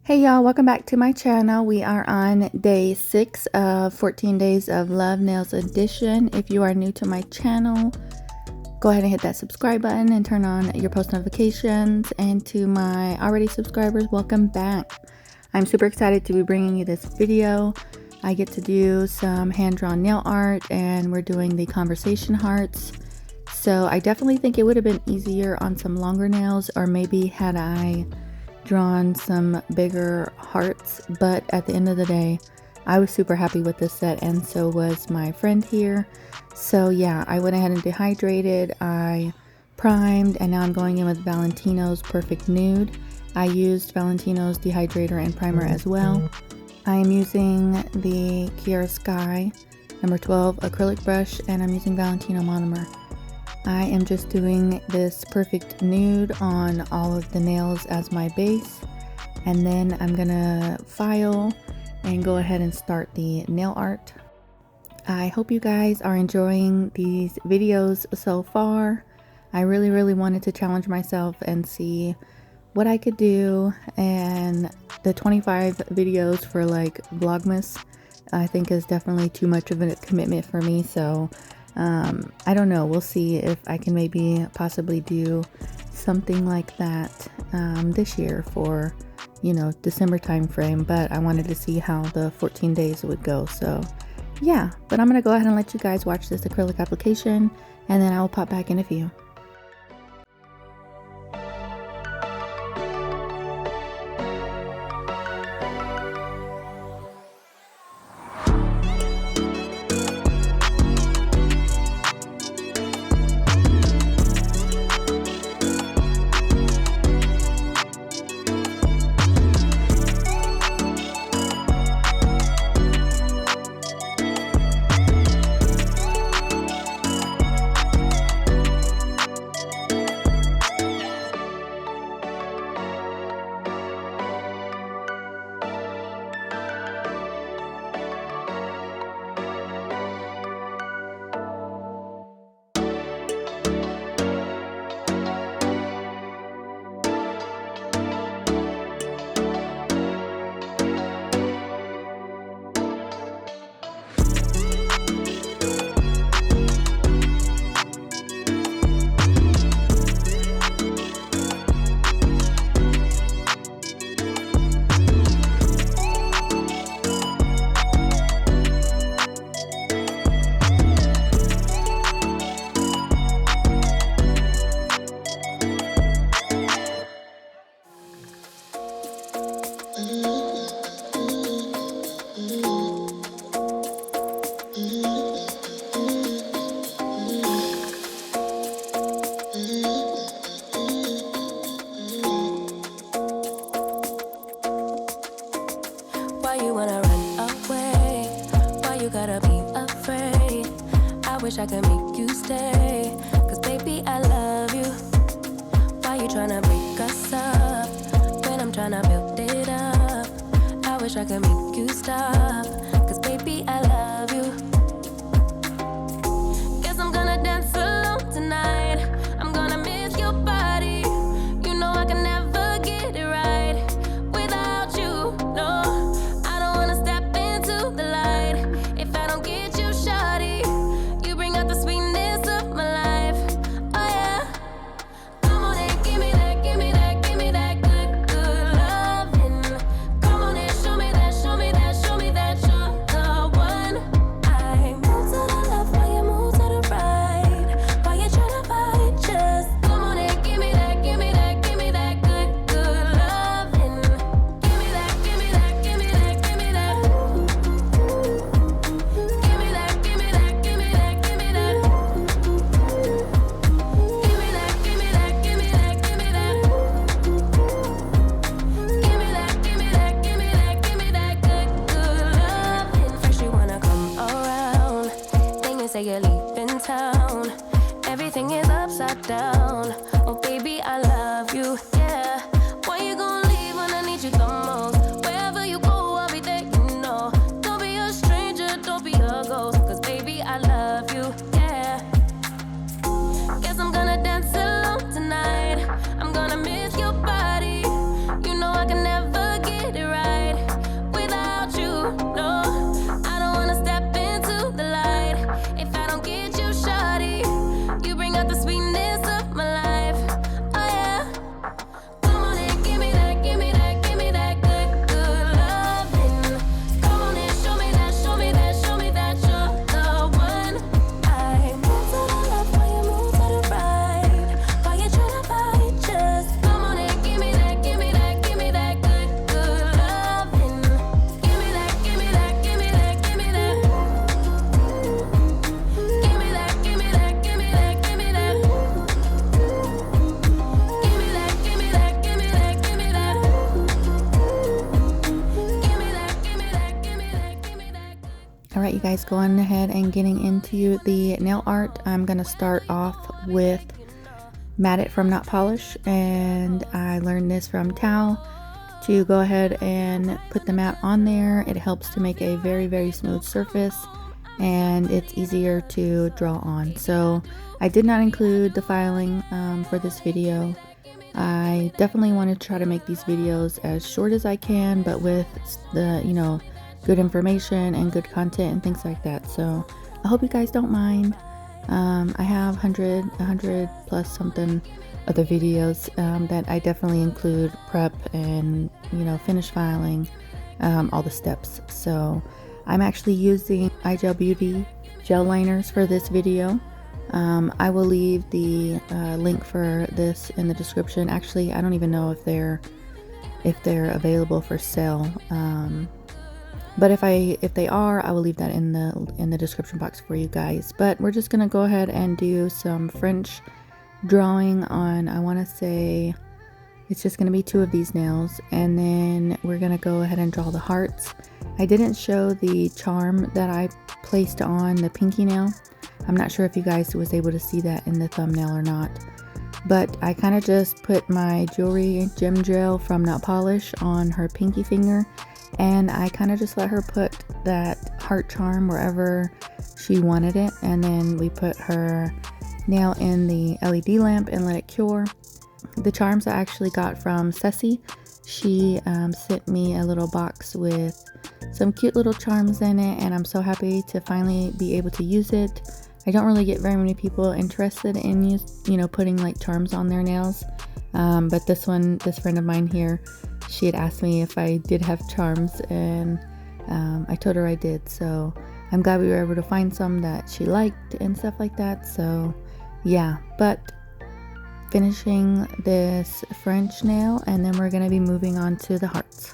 Hey y'all, welcome back to my channel. We are on day 6 of 14 days of Love Nails edition. If you are new to my channel, go ahead and hit that subscribe button and turn on your post notifications. And to my already subscribers, welcome back. I'm super excited to be bringing you this video. I get to do some hand-drawn nail art and we're doing the conversation hearts. So I definitely think it would have been easier on some longer nails, or maybe had I drawn some bigger hearts, but at the end of the day I was super happy with this set, and so was my friend here. So yeah, I went ahead and dehydrated, I primed, and now I'm going in with Valentino's Perfect Nude. I used Valentino's dehydrator and primer as well. I am using the Kiara Sky number 12 acrylic brush, and I'm using Valentino monomer. I am just doing this perfect nude on all of the nails as my base, and then I'm gonna file and go ahead and start the nail art. I hope you guys are enjoying these videos so far. I really wanted to challenge myself and see what I could do, and the 25 videos for like Vlogmas I think is definitely too much of a commitment for me. So I don't know, we'll see if I can maybe possibly do something like that this year for, you know, December time frame, but I wanted to see how the 14 days would go. So yeah, but I'm gonna go ahead and let you guys watch this acrylic application, and then I will pop back in a few. Wish I could make you stay, cause baby I love you. Why you tryna break us up when I'm tryna build it up? I wish I could make you stop, cause baby I love you. Guess I'm gonna dance alone tonight. I'm gonna miss your body. You know I can never get it right without you. No, I don't wanna step into the light if I don't get you, shawty. The sweetness of my life, oh yeah. Come on and give me that, give me that, give me that good, good loving. Come on and show me that, show me that, show me that you're the one. I move to the left while you move to the right. While you tryna fight, just come on and give me that, give me that, give me that good, good loving. Give me that, give me that, give me that, give me that. Give me that, give me that, give me that, give me that. Say you're leaving town, everything is upside down. Oh baby, I love you, yeah. Why you gonna leave when I need you the most? Wherever you go, I'll be there, you know. Don't be a stranger, don't be a ghost, cause baby, I love you, yeah. Guess I'm gonna dance alone tonight. I'm gonna miss your body. You know I can never get it got the sweetness of my life. Oh yeah. Come on and give me that, give me that, give me that good, good loving. Come on and show me that, show me that, show me that you're the one. I move to the left while you move to the right. While you tryna fight, just come on and give me that, give me that, give me that good, good loving. Give me that, give me that, give me that, give me that. Give me that, give me that, give me that, give me that. Give me that, give me that, give me that, give me that. Give me that, give me that, give me that, give me that. All right, you guys, going ahead and getting into the nail art. I'm gonna start off with Matte It from Not Polish, and I learned this from Tao to go ahead and put the matte on there. It helps to make a very, very smooth surface, and it's easier to draw on. So I did not include the filing for this video. I definitely want to try to make these videos as short as I can, but with the, you know, good information and good content and things like that. So I hope you guys don't mind. I have 100 plus something other videos that I definitely include prep and, you know, finish filing, all the steps. So I'm actually using iGel Beauty gel liners for this video. I will leave the link for this in the description. Actually, I don't even know if they're available for sale. But if they are, I will leave that in the description box for you guys. But we're just gonna go ahead and do some French drawing on, I want to say it's just gonna be 2 of these nails, and then we're gonna go ahead and draw the hearts. I didn't show the charm that I placed on the pinky nail. I'm not sure if you guys was able to see that in the thumbnail or not, but I kind of just put my jewelry gem gel from Not Polish on her pinky finger, and I kind of just let her put that heart charm wherever she wanted it, and then we put her nail in the LED lamp and let it cure. The charms I actually got from Ceci. She sent me a little box with some cute little charms in it, and I'm so happy to finally be able to use it. I don't really get very many people interested in putting like charms on their nails, but this friend of mine here, she had asked me if I did have charms, and I told her I did. So I'm glad we were able to find some that she liked and stuff like that. So yeah, but finishing this French nail, and then we're going to be moving on to the hearts.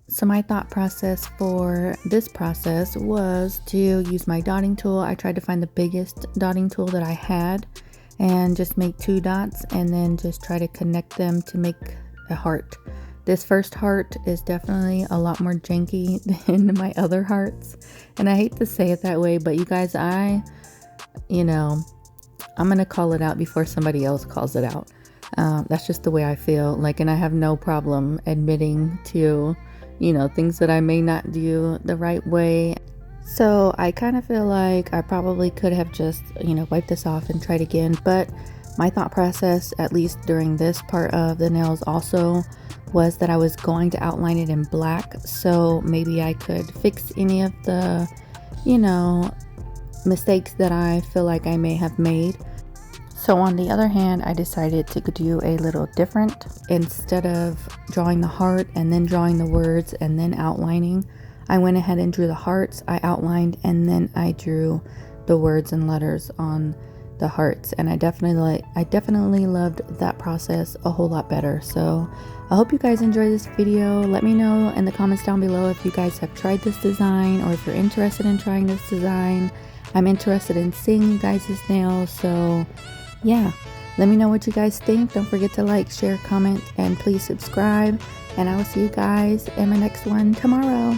So my thought process for this process was to use my dotting tool. I tried to find the biggest dotting tool that I had and just make 2 dots, and then just try to connect them to make a heart. This first heart is definitely a lot more janky than my other hearts, and I hate to say it that way, but you guys, I'm gonna call it out before somebody else calls it out. That's just the way I feel, like, and I have no problem admitting to things that I may not do the right way. So I kind of feel like I probably could have just, wiped this off and tried again. But my thought process, at least during this part of the nails also, was that I was going to outline it in black. So maybe I could fix any of the, mistakes that I feel like I may have made. So on the other hand, I decided to do a little different. Instead of drawing the heart and then drawing the words and then outlining, I went ahead and drew the hearts, I outlined, and then I drew the words and letters on the hearts. And I definitely loved that process a whole lot better. So I hope you guys enjoy this video. Let me know in the comments down below if you guys have tried this design, or if you're interested in trying this design. I'm interested in seeing you guys' nails, so yeah, let me know what you guys think. Don't forget to like, share, comment, and please subscribe, and I will see you guys in my next one tomorrow.